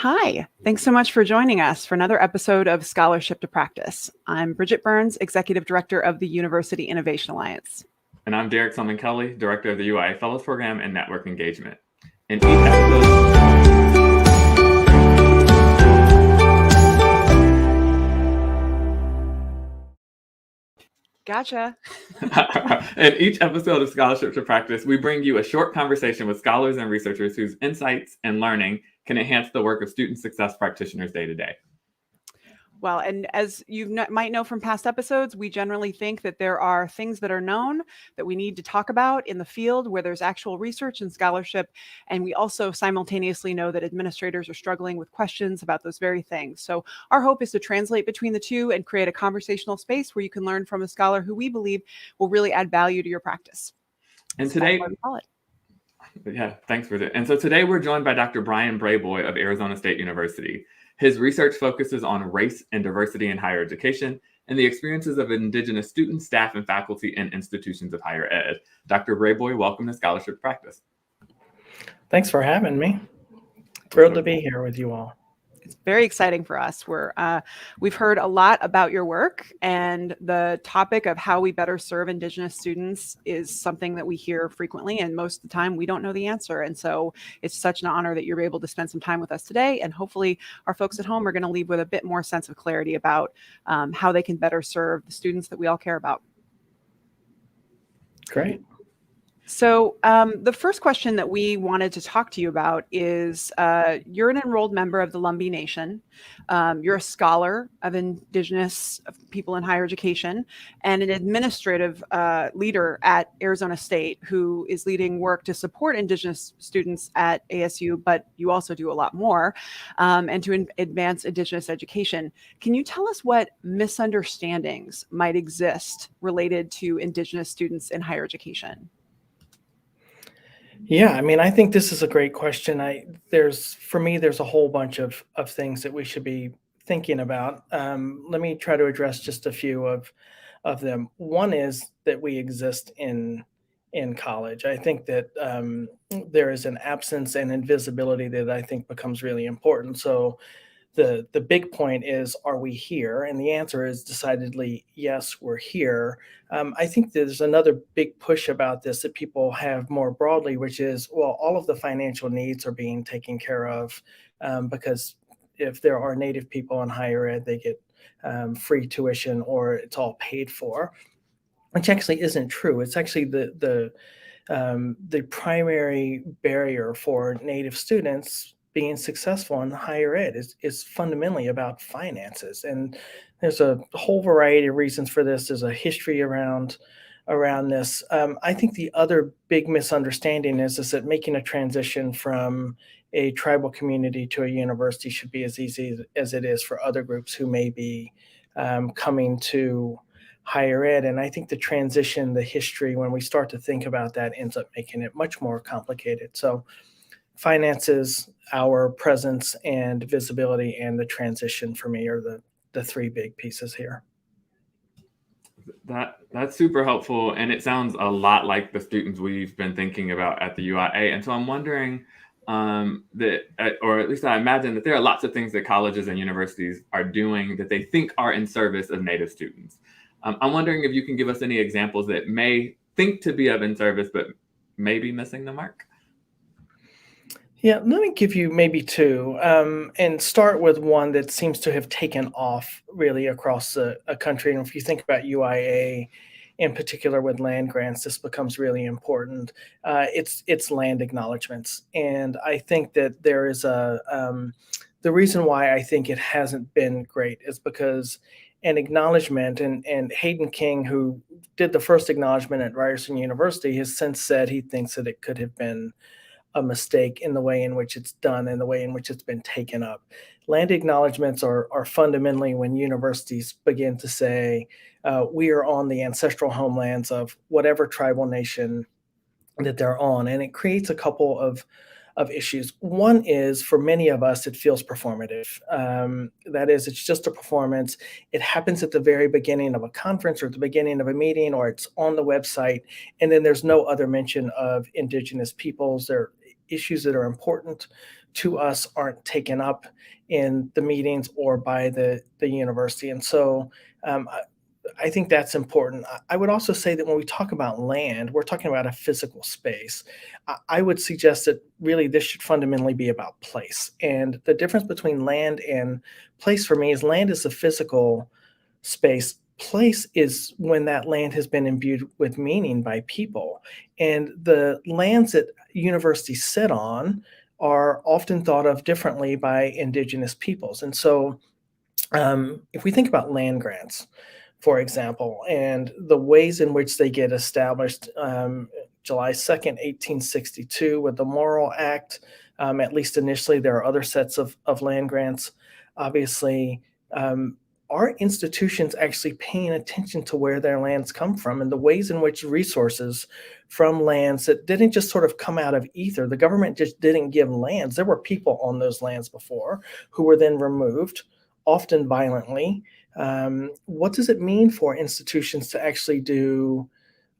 Hi, thanks so much for joining us for another episode of Scholarship to Practice. I'm Bridget Burns, Executive Director of the University Innovation Alliance. And I'm Derrick Tillman-Kelly, Director of the UI Fellows Program and Network Engagement. In each episode, Gotcha. In each episode of Scholarship to Practice, we bring you a short conversation with scholars and researchers whose insights and learning can enhance the work of student success practitioners day to day. Well, and as you might know from past episodes, we generally think that there are things that are known that we need to talk about in the field where there's actual research and scholarship. And we also simultaneously know that administrators are struggling with questions about those very things. So our hope is to translate between the two and create a conversational space where you can learn from a scholar who we believe will really add value to your practice. And So today, that's why we call it. Yeah, thanks, Bridget. And so today we're joined by Dr. Bryan Brayboy of Arizona State University. His research focuses on race and diversity in higher education and the experiences of indigenous students, staff, and faculty in institutions of higher ed. Dr. Brayboy, welcome to Scholarship Practice. Thanks for having me. Thrilled to be here with you all. It's very exciting for us. We've heard a lot about your work, and the topic of how we better serve Indigenous students is something that we hear frequently, and most of the time we don't know the answer. And so it's such an honor that you're able to spend some time with us today, and hopefully our folks at home are going to leave with a bit more sense of clarity about how they can better serve the students that we all care about. Great. So the first question that we wanted to talk to you about is you're an enrolled member of the Lumbee Nation. You're a scholar of Indigenous people in higher education and an administrative leader at Arizona State who is leading work to support Indigenous students at ASU, but you also do a lot more and to advance Indigenous education. Can you tell us what misunderstandings might exist related to Indigenous students in higher education? Yeah, I mean, I think this is a great question. For me, there's a whole bunch of things that we should be thinking about. Let me try to address just a few of them. One is that we exist in college. I think that there is an absence and invisibility that I think becomes really important. So the big point is, are we here? And the answer is decidedly yes, we're here. I think there's another big push about this that people have more broadly, which is, well, all of the financial needs are being taken care of because if there are Native people in higher ed, they get free tuition or it's all paid for, which actually isn't true. It's actually the primary barrier for Native students being successful in higher ed is fundamentally about finances. And there's a whole variety of reasons for this. There's a history around this. I think the other big misunderstanding is that making a transition from a tribal community to a university should be as easy as it is for other groups who may be coming to higher ed. And I think the transition, the history, when we start to think about that, ends up making it much more complicated. So finances, our presence and visibility, and the transition for me are the three big pieces here. That's super helpful, and it sounds a lot like the students we've been thinking about at the UIA. And so I'm wondering or at least I imagine that there are lots of things that colleges and universities are doing that they think are in service of Native students. I'm wondering if you can give us any examples that may think to be of in service, but may be missing the mark. Yeah, let me give you maybe two and start with one that seems to have taken off really across a country. And if you think about UIA in particular with land grants, this becomes really important. It's land acknowledgements. And I think that there is the reason why I think it hasn't been great is because an acknowledgement, and Hayden King, who did the first acknowledgement at Ryerson University, has since said he thinks that it could have been a mistake in the way in which it's done and the way in which it's been taken up. Land acknowledgements are fundamentally when universities begin to say, we are on the ancestral homelands of whatever tribal nation that they're on. And it creates a couple of issues. One is, for many of us, it feels performative. That is, it's just a performance. It happens at the very beginning of a conference or at the beginning of a meeting, or it's on the website. And then there's no other mention of Indigenous peoples. issues that are important to us aren't taken up in the meetings or by the university. And so I think that's important. I would also say that when we talk about land, we're talking about a physical space. I would suggest that really this should fundamentally be about place. And the difference between land and place for me is land is the physical space. Place is when that land has been imbued with meaning by people. And the lands that universities sit on are often thought of differently by indigenous peoples. And so if we think about land grants, for example, and the ways in which they get established, July 2nd, 1862, with the Morrill Act, at least initially, there are other sets of land grants. Obviously, are institutions actually paying attention to where their lands come from and the ways in which resources from lands that didn't just sort of come out of ether? The government just didn't give lands. There were people on those lands before who were then removed, often violently. What does it mean for institutions to actually do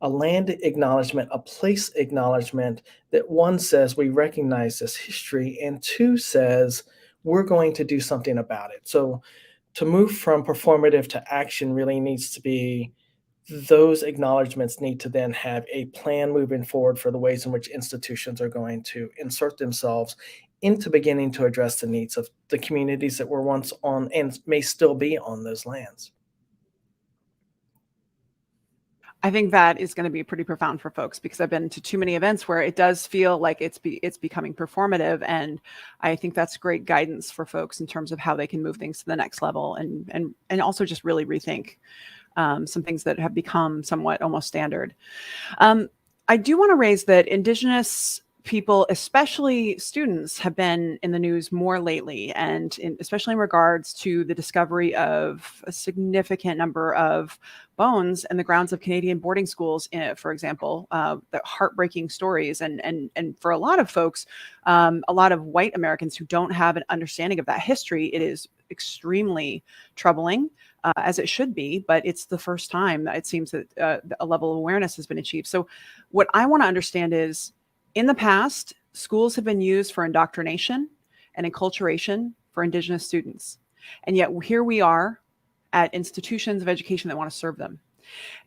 a land acknowledgement, a place acknowledgement that, one, says we recognize this history, and two, says we're going to do something about it? So to move from performative to action really needs to be, those acknowledgments need to then have a plan moving forward for the ways in which institutions are going to insert themselves into beginning to address the needs of the communities that were once on and may still be on those lands. I think that is going to be pretty profound for folks, because I've been to too many events where it does feel like it's becoming performative, and I think that's great guidance for folks in terms of how they can move things to the next level, and also just really rethink some things that have become somewhat almost standard. I do want to raise that Indigenous people, especially students, have been in the news more lately, and especially in regards to the discovery of a significant number of bones in the grounds of Canadian boarding schools, for example, the heartbreaking stories. And for a lot of folks, a lot of white Americans who don't have an understanding of that history, it is extremely troubling, as it should be, but it's the first time it seems that a level of awareness has been achieved. So what I want to understand is, in the past, schools have been used for indoctrination and enculturation for Indigenous students. And yet here we are at institutions of education that want to serve them.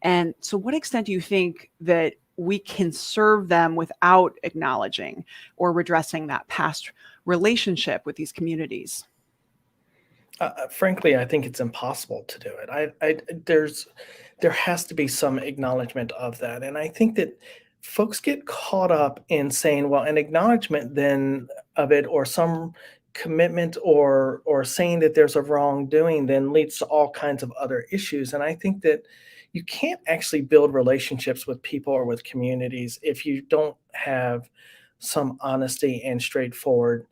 And so what extent do you think that we can serve them without acknowledging or redressing that past relationship with these communities? Frankly, I think it's impossible to do it. There has to be some acknowledgement of that. And I think that folks get caught up in saying, well, an acknowledgement then of it, or some commitment, or saying that there's a wrongdoing, then leads to all kinds of other issues. And I think that you can't actually build relationships with people or with communities if you don't have some honesty and straightforward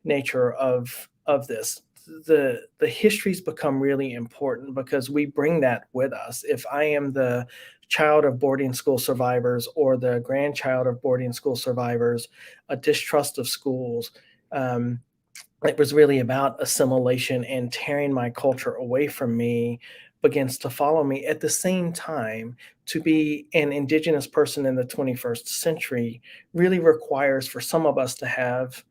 nature of this. The histories become really important because we bring that with us. If I am the child of boarding school survivors or the grandchild of boarding school survivors, a distrust of schools, it was really about assimilation, and tearing my culture away from me begins to follow me. At the same time, to be an Indigenous person in the 21st century really requires for some of us to have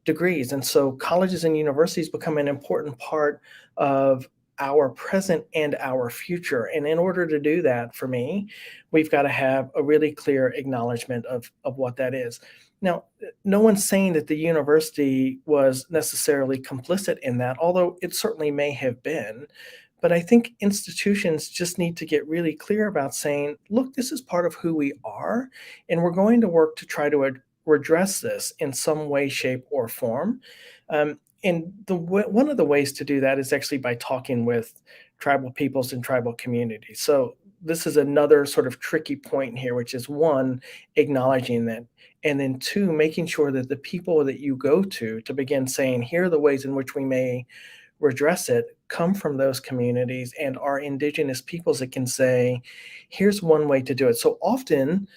degrees. And so colleges and universities become an important part of our present and our future. And in order to do that, for me, we've got to have a really clear acknowledgement of what that is. Now, no one's saying that the university was necessarily complicit in that, although it certainly may have been. But I think institutions just need to get really clear about saying, look, this is part of who we are, and we're going to work to try to redress this in some way, shape, or form. And one of the ways to do that is actually by talking with tribal peoples and tribal communities. So this is another sort of tricky point here, which is, one, acknowledging that, and then two, making sure that the people that you go to begin saying, here are the ways in which we may redress it, come from those communities and are Indigenous peoples that can say, here's one way to do it. So often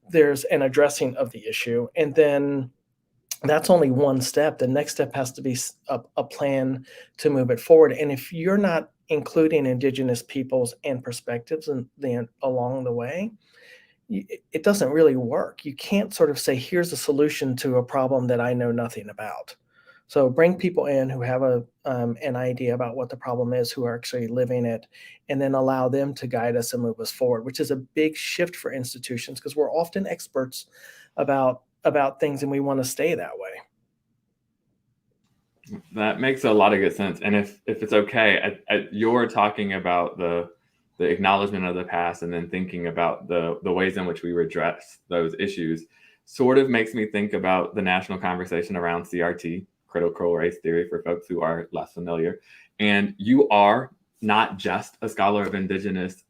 there's an addressing of the issue, and then that's only one step. The next step has to be a plan to move it forward. And if you're not including Indigenous peoples and perspectives along the way, it doesn't really work. You can't sort of say, here's a solution to a problem that I know nothing about. So bring people in who have an idea about what the problem is, who are actually living it, and then allow them to guide us and move us forward, which is a big shift for institutions because we're often experts about things and we want to stay that way. That makes a lot of good sense. And if it's okay, you're talking about the acknowledgement of the past and then thinking about the ways in which we redress those issues sort of makes me think about the national conversation around CRT, critical race theory, for folks who are less familiar. And you are not just a scholar of indigenous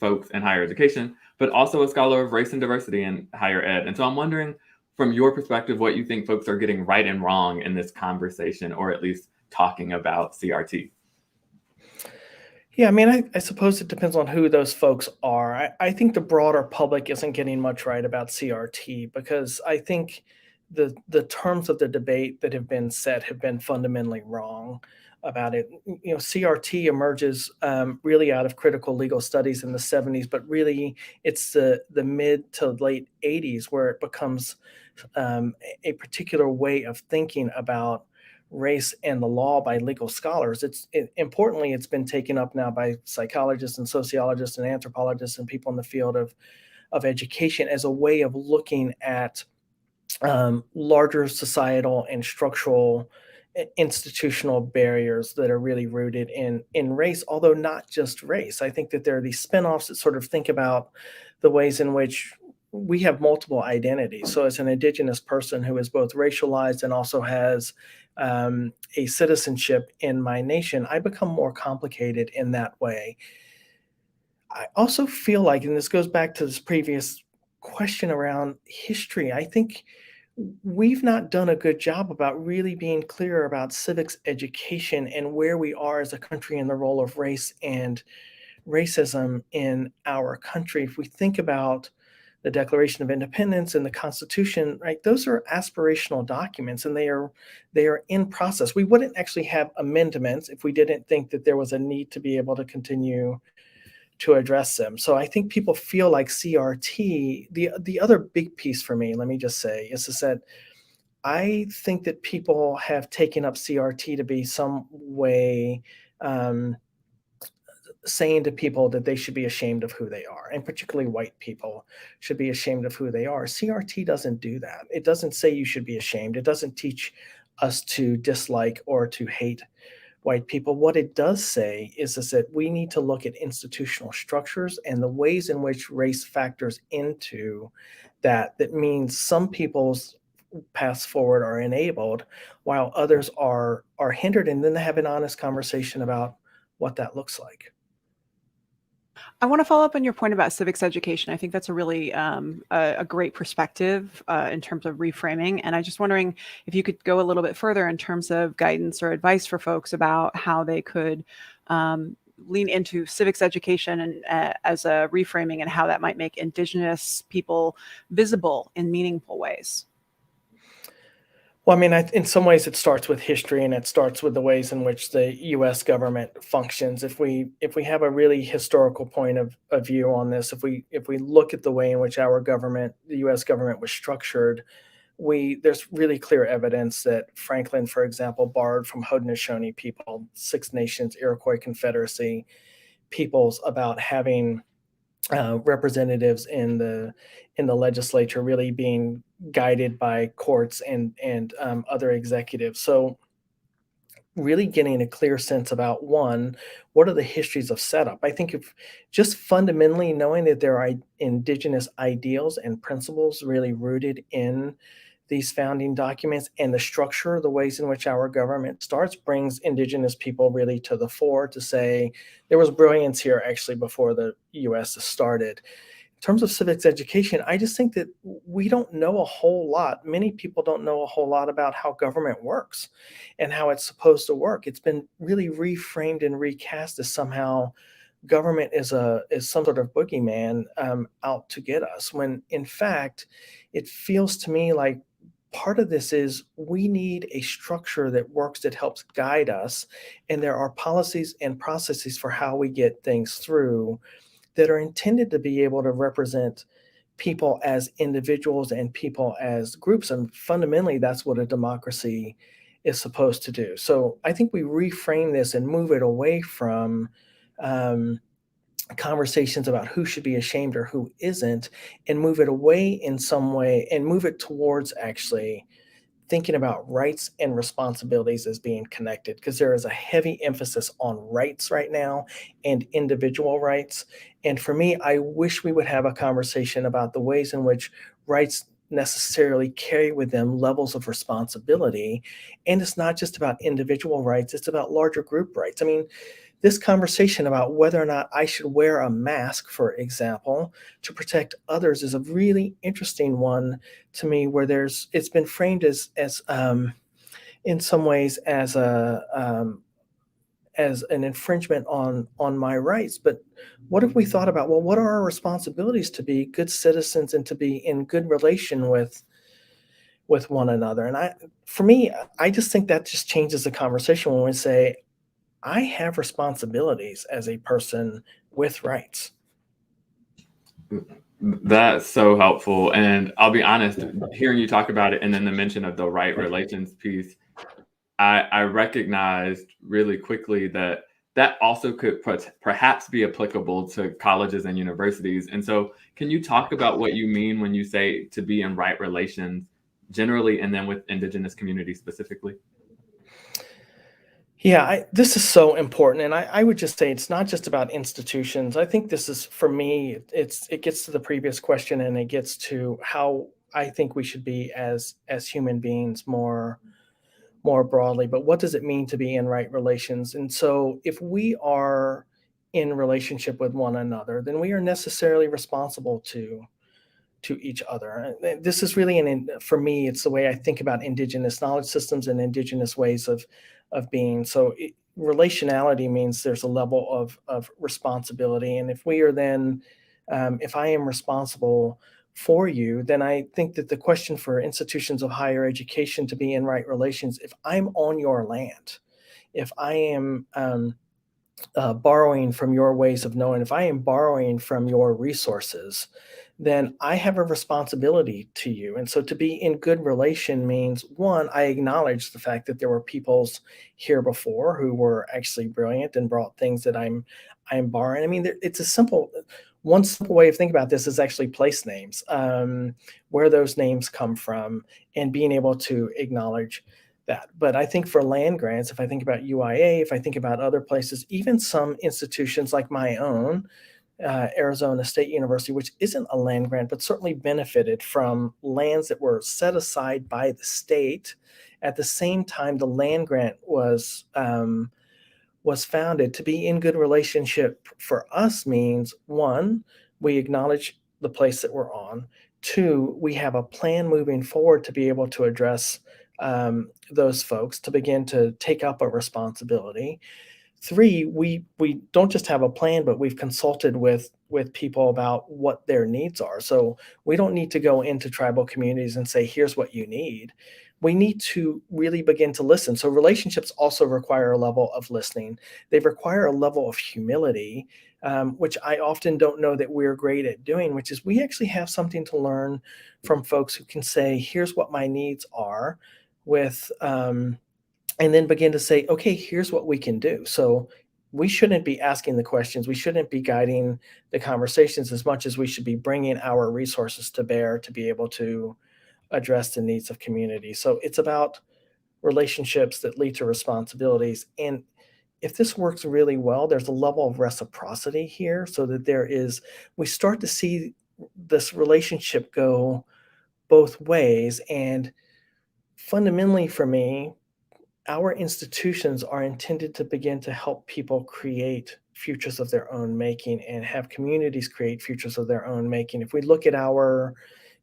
folks in higher education, but also a scholar of race and diversity in higher ed. And so I'm wondering, from your perspective, what you think folks are getting right and wrong in this conversation, or at least talking about CRT. Yeah, I mean, I suppose it depends on who those folks are. I think the broader public isn't getting much right about CRT because I think the terms of the debate that have been set have been fundamentally wrong about it. CRT emerges really out of critical legal studies in the 70s, but really it's the mid to late 80s where it becomes a particular way of thinking about race and the law by legal scholars. Importantly, it's been taken up now by psychologists and sociologists and anthropologists and people in the field of education as a way of looking at larger societal and structural institutional barriers that are really rooted in race, although not just race. I think that there are these spinoffs that sort of think about the ways in which we have multiple identities. So as an indigenous person who is both racialized and also has a citizenship in my nation, I become more complicated in that way. I also feel like, and this goes back to this previous question around history, I think we've not done a good job about really being clear about civics education and where we are as a country in the role of race and racism in our country. If we think about the Declaration of Independence and the Constitution, right? Those are aspirational documents and they are in process. We wouldn't actually have amendments if we didn't think that there was a need to be able to continue to address them. So I think people feel like CRT, the other big piece for me, let me just say, is that I think that people have taken up CRT to be some way saying to people that they should be ashamed of who they are, and particularly white people should be ashamed of who they are. CRT doesn't do that. It doesn't say you should be ashamed. It doesn't teach us to dislike or to hate white people. What it does say is that we need to look at institutional structures and the ways in which race factors into that. That means some people's paths forward are enabled while others are hindered, and then they have an honest conversation about what that looks like. I want to follow up on your point about civics education. I think that's a really a great perspective in terms of reframing. And I'm just wondering if you could go a little bit further in terms of guidance or advice for folks about how they could lean into civics education and as a reframing and how that might make indigenous people visible in meaningful ways. Well, I mean, in some ways, it starts with history, and it starts with the ways in which the U.S. government functions. If we have a really historical point of view on this, if we look at the way in which our government, the U.S. government, was structured, there's really clear evidence that Franklin, for example, borrowed from Haudenosaunee people, Six Nations, Iroquois Confederacy peoples, about having representatives in the legislature really being guided by courts and other executives. So really getting a clear sense about, one, what are the histories of setup? I think if just fundamentally knowing that there are indigenous ideals and principles really rooted in these founding documents and the structure, the ways in which our government starts, brings indigenous people really to the fore to say there was brilliance here actually before the U.S. started. In terms of civics education, I just think that we don't know a whole lot. Many people don't know a whole lot about how government works and how it's supposed to work. It's been really reframed and recast as somehow government is some sort of boogeyman out to get us, when in fact, it feels to me like part of this is we need a structure that works, that helps guide us. And there are policies and processes for how we get things through that are intended to be able to represent people as individuals and people as groups. And fundamentally, that's what a democracy is supposed to do. So I think we reframe this and move it away from um, conversations about who should be ashamed or who isn't, and move it away in some way and move it towards actually thinking about rights and responsibilities as being connected, because there is a heavy emphasis on rights right now and individual rights. And for me, I wish we would have a conversation about the ways in which rights necessarily carry with them levels of responsibility. And it's not just about individual rights, it's about larger group rights. I mean, this conversation about whether or not I should wear a mask, for example, to protect others is a really interesting one to me, where it's been framed as in some ways as an infringement on my rights. But what if we thought about, well, what are our responsibilities to be good citizens and to be in good relation with one another? And for me, I just think that just changes the conversation when we say, I have responsibilities as a person with rights. That's so helpful. And I'll be honest, hearing you talk about it and then the mention of the right relations piece, I recognized really quickly that that also could perhaps be applicable to colleges and universities. And so, can you talk about what you mean when you say to be in right relations generally, and then with indigenous communities specifically? Yeah, this is so important, and I would just say it's not just about institutions. I think this is, for me, it gets to the previous question, and it gets to how I think we should be as human beings more broadly. But what does it mean to be in right relations? And so, if we are in relationship with one another, then we are necessarily responsible to each other. This is really for me, it's the way I think about indigenous knowledge systems and indigenous ways of being. So relationality means there's a level of responsibility. And if we are then, if I am responsible for you, then I think that the question for institutions of higher education to be in right relations, if I'm on your land, if I am borrowing from your ways of knowing, if I am borrowing from your resources, then I have a responsibility to you. And so to be in good relation means, one, I acknowledge the fact that there were peoples here before who were actually brilliant and brought things that I'm borrowing. I mean, it's one simple way of thinking about this is actually place names, where those names come from, and being able to acknowledge that. But I think for land grants, if I think about UIA, if I think about other places, even some institutions like my own, Arizona State University, which isn't a land grant, but certainly benefited from lands that were set aside by the state. At the same time, the land grant was founded. To be in good relationship for us means, one, we acknowledge the place that we're on. Two, we have a plan moving forward to be able to address those folks, to begin to take up a responsibility. Three, we don't just have a plan, but we've consulted with people about what their needs are. So we don't need to go into tribal communities and say, here's what you need. We need to really begin to listen. So relationships also require a level of listening. They require a level of humility, which I often don't know that we're great at doing, which is we actually have something to learn from folks who can say, here's what my needs are, with and then begin to say, okay, here's what we can do. So we shouldn't be asking the questions. We shouldn't be guiding the conversations as much as we should be bringing our resources to bear to be able to address the needs of community. So it's about relationships that lead to responsibilities. And if this works really well, there's a level of reciprocity here, so that we start to see this relationship go both ways. And fundamentally for me, our institutions are intended to begin to help people create futures of their own making and have communities create futures of their own making. If we look at our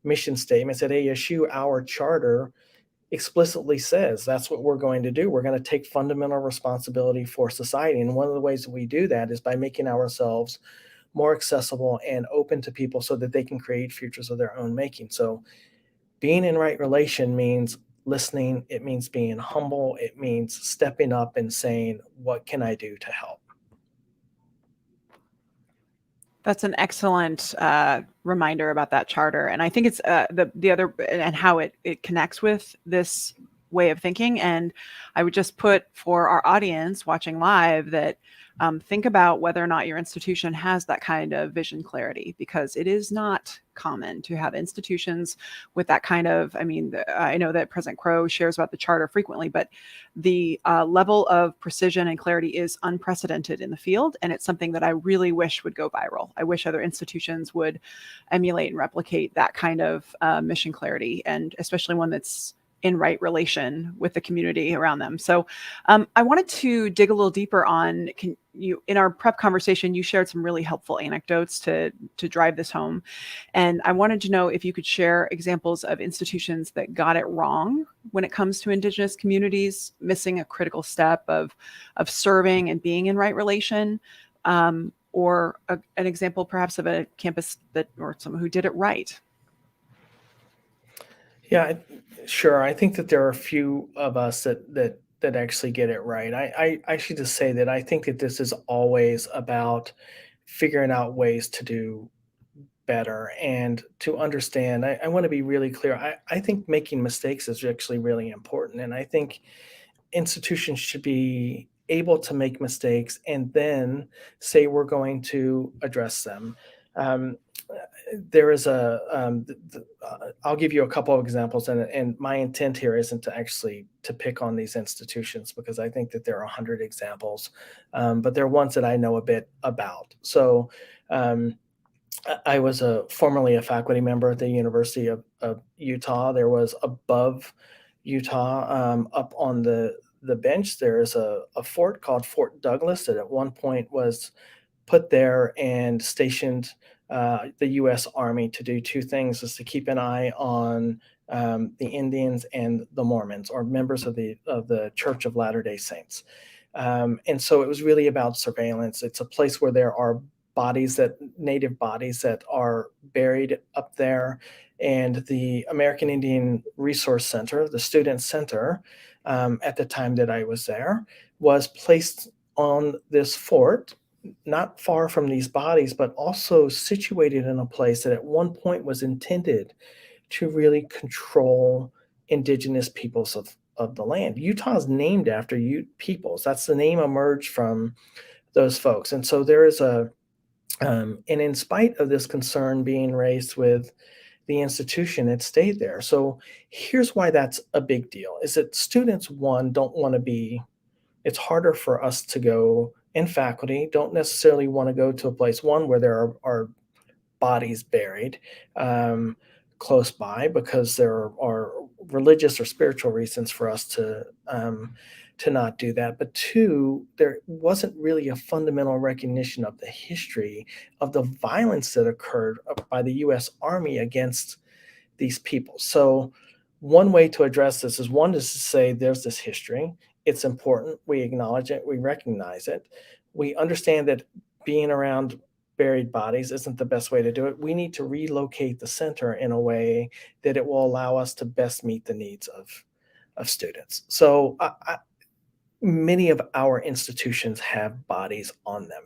mission statements at ASU, our charter explicitly says that's what we're going to do. We're going to take fundamental responsibility for society. And one of the ways that we do that is by making ourselves more accessible and open to people so that they can create futures of their own making. So being in right relation means listening. It means being humble. It means stepping up and saying, what can I do to help? That's an excellent reminder about that charter. And I think it's the other, and how it connects with this way of thinking. And I would just put for our audience watching live that think about whether or not your institution has that kind of vision clarity, because it is not common to have institutions with that kind of, I know that President Crow shares about the charter frequently, but the level of precision and clarity is unprecedented in the field. And it's something that I really wish would go viral. I wish other institutions would emulate and replicate that kind of mission clarity, and especially one that's in right relation with the community around them. So I wanted to dig a little deeper on, in our prep conversation, you shared some really helpful anecdotes to drive this home. And I wanted to know if you could share examples of institutions that got it wrong when it comes to Indigenous communities, missing a critical step of serving and being in right relation, or an example perhaps of a campus or someone who did it right. Yeah, sure. I think that there are a few of us that actually get it right. I should just say that I think that this is always about figuring out ways to do better and to understand. I want to be really clear. I think making mistakes is actually really important. And I think institutions should be able to make mistakes and then say we're going to address them. Um, there is I'll give you a couple of examples, and my intent here isn't to actually to pick on these institutions, because I think that there are 100 examples, but they're ones that I know a bit about. So I was formerly a faculty member at the University of Utah. There was above Utah, up on the bench, there is a fort called Fort Douglas that at one point was put there and stationed the U.S. Army to do two things: is to keep an eye on the Indians and the Mormons, or members of the Church of Latter-day Saints. And so it was really about surveillance. It's a place where there are native bodies that are buried up there. And the American Indian Resource Center, the Student Center, at the time that I was there, was placed on this fort, not far from these bodies, but also situated in a place that at one point was intended to really control indigenous peoples of the land. Utah is named after Ute peoples. That's the name emerged from those folks. And so there is and in spite of this concern being raised with the institution, it stayed there. So here's why that's a big deal: is that students, one, don't want to be, it's harder for us to go, and faculty don't necessarily want to go to a place, one, where there are bodies buried close by, because there are religious or spiritual reasons for us to not do that. But two, there wasn't really a fundamental recognition of the history of the violence that occurred by the U.S. Army against these people. So one way to address this is, one, is to say there's this history. It's important. We acknowledge it. We recognize it. We understand that being around buried bodies isn't the best way to do it. We need to relocate the center in a way that it will allow us to best meet the needs of students. So many of our institutions have bodies on them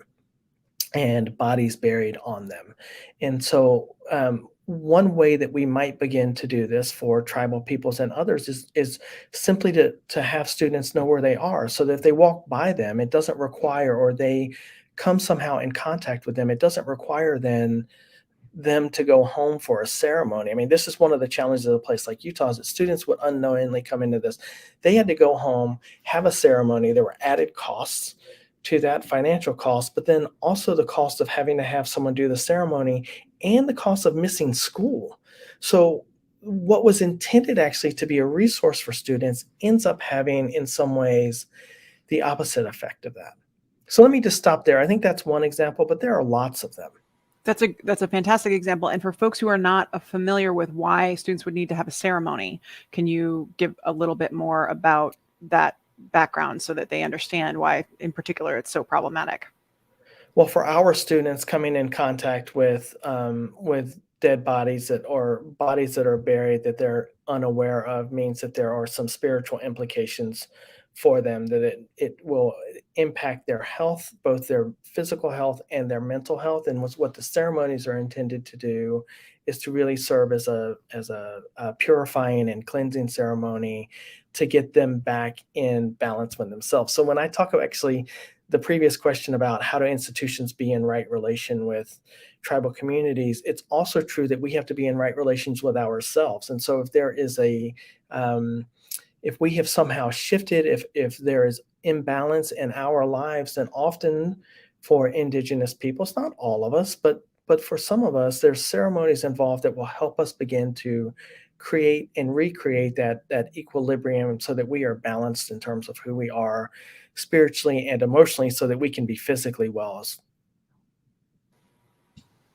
and bodies buried on them. And so one way that we might begin to do this for tribal peoples and others is simply to have students know where they are, so that if they walk by them, it doesn't require, or they come somehow in contact with them, it doesn't require then them to go home for a ceremony. I mean, this is one of the challenges of a place like Utah, is that students would unknowingly come into this. They had to go home, have a ceremony. There were added costs to that, financial costs, but then also the cost of having to have someone do the ceremony, and the cost of missing school. So what was intended actually to be a resource for students ends up having, in some ways, the opposite effect of that. So let me just stop there. I think that's one example, but there are lots of them. That's a fantastic example. And for folks who are not familiar with why students would need to have a ceremony, can you give a little bit more about that background so that they understand why in particular it's so problematic? Well, for our students coming in contact with dead bodies or bodies that are buried that they're unaware of means that there are some spiritual implications for them, that it will impact their health, both their physical health and their mental health. And what the ceremonies are intended to do is to really serve as a purifying and cleansing ceremony to get them back in balance with themselves. So when I talk about actually the previous question about how do institutions be in right relation with tribal communities, it's also true that we have to be in right relations with ourselves. And so if there is if we have somehow shifted, if there is imbalance in our lives, then often for indigenous people, it's not all of us, but for some of us, there's ceremonies involved that will help us begin to create and recreate that equilibrium so that we are balanced in terms of who we are spiritually and emotionally, so that we can be physically well.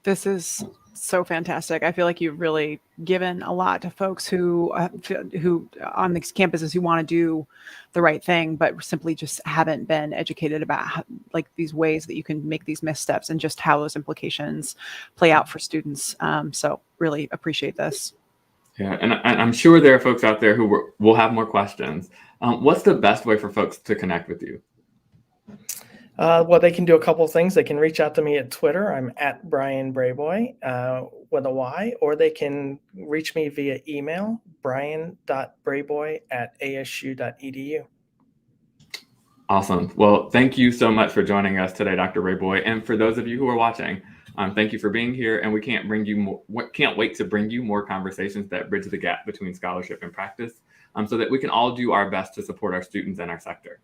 This is so fantastic. I feel like you've really given a lot to folks who on these campuses who want to do the right thing, but simply just haven't been educated about like these ways that you can make these missteps and just how those implications play out for students. So really appreciate this. Yeah, and I'm sure there are folks out there who will have more questions. What's the best way for folks to connect with you? Well, they can do a couple of things. They can reach out to me at Twitter. I'm at Bryan Brayboy with a Y, or they can reach me via email, brian.brayboy@asu.edu. Awesome. Well, thank you so much for joining us today, Dr. Brayboy. And for those of you who are watching, thank you for being here. And we can't wait to bring you more conversations that bridge the gap between scholarship and practice, so that we can all do our best to support our students and our sector.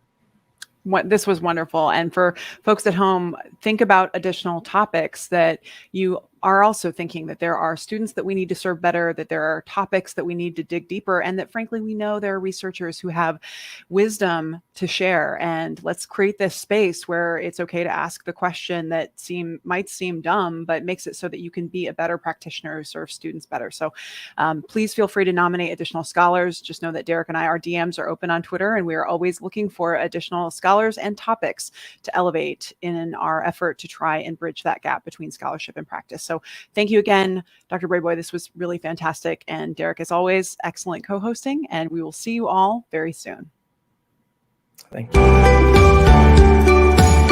This was wonderful. And for folks at home, think about additional topics that you are also thinking that there are students that we need to serve better, that there are topics that we need to dig deeper, and that frankly, we know there are researchers who have wisdom to share. And let's create this space where it's okay to ask the question that might seem dumb, but makes it so that you can be a better practitioner who serves students better. So please feel free to nominate additional scholars. Just know that Derrick and our DMs are open on Twitter, and we are always looking for additional scholars and topics to elevate in our effort to try and bridge that gap between scholarship and practice. So thank you again, Dr. Brayboy. This was really fantastic. And Derrick, as always, excellent co-hosting, and we will see you all very soon. Thank you.